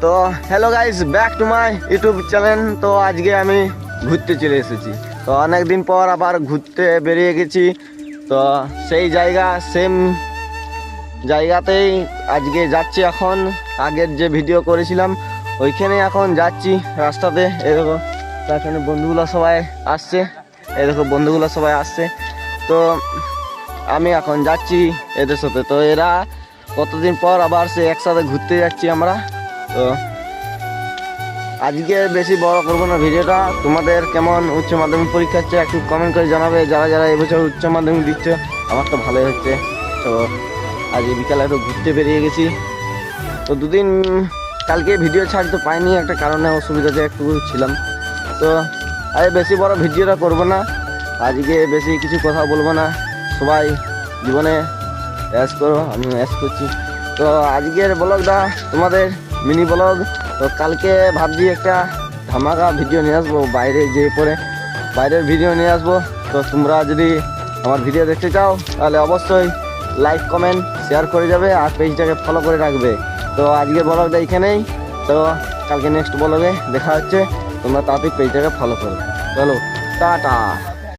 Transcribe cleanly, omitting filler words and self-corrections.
তো hello guys, back to my YouTube channel. তো আজকে আমি ঘুরতে চলে এসেছি। তো অনেক দিন পর আবার ঘুরতে বেরিয়ে গেছি। তো সেই সেম জায়গাতেই আজকে যাচ্ছি। এখন আগের যে ভিডিও করেছিলাম ওইখানে এখন যাচ্ছি রাস্তাতে। এই দেখো এখানে বন্ধুগুলো সবাই আসছে, তো আমি এখন যাচ্ছি এদের সাথে। তো এরা কতদিন পর আবার সে একসাথে ঘুরতে যাচ্ছি আমরা। তো আজকে বেশি বড় করবো না ভিডিওটা। তোমাদের কেমন উচ্চ মাধ্যমিক পরীক্ষা হচ্ছে একটু কমেন্ট করে জানাবে। যারা যারা এবছর উচ্চ মাধ্যমিক দিচ্ছে, আমার তো ভালোই হচ্ছে। তো আজ বিকালে একটু ঘুরতে বেরিয়ে গেছি। তো দুদিন কালকে ভিডিও ছাড়তে পাইনি, একটা কারণে অসুবিধাতে একটু ছিলাম। তো আজ বেশি বড় ভিডিওটা করব না, আজকে বেশি কিছু কথা বলবো না। সবাই জীবনে অ্যাশ করো, আমি অ্যাশ করছি। তো আজকের ব্লগটা তোমাদের মিনি ব্লগ। তো কালকে ভাবছি একটা ধামাকা ভিডিও নিয়ে আসবো, বাইরের ভিডিও নিয়ে আসবো। তো তোমরা যদি আমার ভিডিও দেখতে চাও তাহলে অবশ্যই লাইক কমেন্ট শেয়ার করে যাবে আর পেজটাকে ফলো করে রাখবে। তো আজকের ব্লগটা এইখানেই। তো কালকে নেক্সট ব্লগে দেখা হচ্ছে। তোমরা তাড়াতাড়ি পেজটাকে ফলো করো। চলো টাটা।